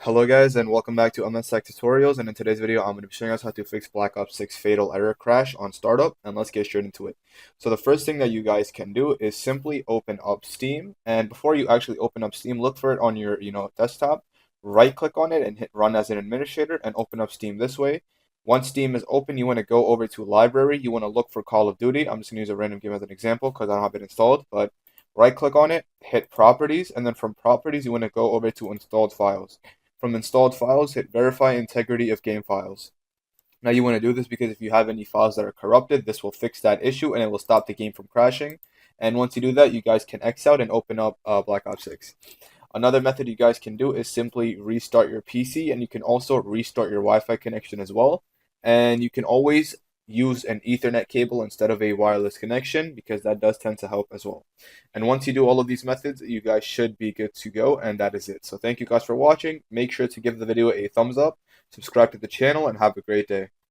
Hello guys and welcome back to MS Tech Tutorials, and in today's video I'm going to be showing us how to fix Black Ops 6 Fatal Error Crash on startup, and let's get straight into it. So the first thing that you guys can do is simply open up Steam, and before you actually open up Steam, look for it on your desktop, right click on it and hit run as an administrator and open up Steam this way. Once Steam is open, you want to go over to library, you want to look for Call of Duty. I'm just going to use a random game as an example because I don't have it installed, but right click on it, hit properties, and then from properties you want to go over to installed files. From installed files, hit verify integrity of game files. Now you want to do this because if you have any files that are corrupted, this will fix that issue and it will stop the game from crashing. And once you do that, you guys can X out and open up Black Ops 6. Another method you guys can do is simply restart your PC, and you can also restart your Wi-Fi connection as well. And you can always use an Ethernet cable instead of a wireless connection because that does tend to help as well. And once you do all of these methods, you guys should be good to go, and that is it. So thank you guys for watching. Make sure to give the video a thumbs up, subscribe to the channel, and have a great day.